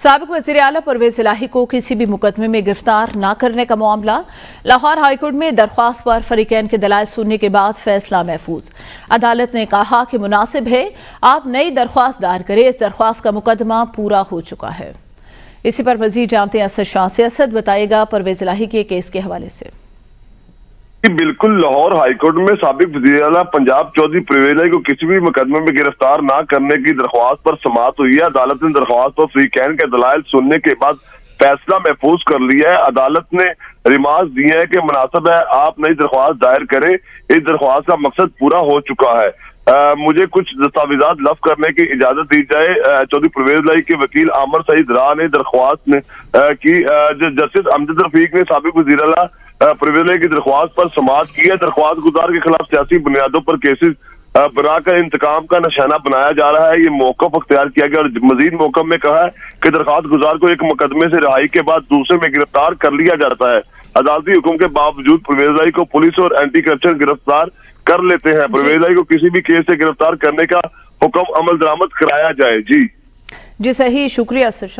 साबिक वज़ीर आला परवेज इलाही को किसी भी मुकदमे में गिरफ्तार न करने का मामला। लाहौर हाईकोर्ट में दरख्वास्त पर फरीकैन के दलाइल सुनने के बाद फैसला महफूज। अदालत ने कहा कि मुनासिब है आप नई दरख्वास्त दायर करें, इस दरख्वास्त का मुकदमा पूरा हो चुका है। इसी पर मजीद जानते हैं असद शाह से। असद, बताएगा परवेज इलाही के केस के हवाले से। बिल्कुल, लाहौर हाईकोर्ट में साबिक वज़ीर आला पंजाब चौधरी परवेज इलाही को किसी भी मुकदमे में गिरफ्तार न करने की दरख्वास्त पर समाअत हुई है। अदालत ने दरख्वास्त पर फरीकैन के दलाइल सुनने के बाद फैसला महफूज कर लिया है। अदालत ने रिमार्क दिए हैं कि मुनासिब है आप नई दरख्वास्त दायर करें, इस दरख्वास्त का मकसद पूरा हो चुका है। मुझे कुछ दस्तावेजात लफ्ज करने की इजाजत दी जाए। चौधरी परवेज इलाही के वकील आमर सईद राह ने दरख्वास्त की जस्टिस अमजद रफीक ने साबिक वज़ीर आला परवेज इलाही की दरख्वास्त पर समाअत की है। दरख्वास्त गुजार के खिलाफ सियासी बुनियादों पर केसेस बनाकर इंतकाम का निशाना बनाया जा रहा है। ये मौक़िफ़ अख्तियार किया गया और मजीद मौक़िफ़ में कहा है कि दरख्वास्त गुजार को एक मुकदमे से रिहाई के बाद दूसरे में गिरफ्तार कर लिया जाता है। अदालती हुक्म के बावजूद परवेज इलाही को पुलिस और एंटी करप्शन गिरफ्तार कर लेते हैं। परवेज इलाही को किसी भी केस से गिरफ्तार करने का हुक्म अमल दरामद कराया जाए। जी सही, शुक्रिया असद शाह।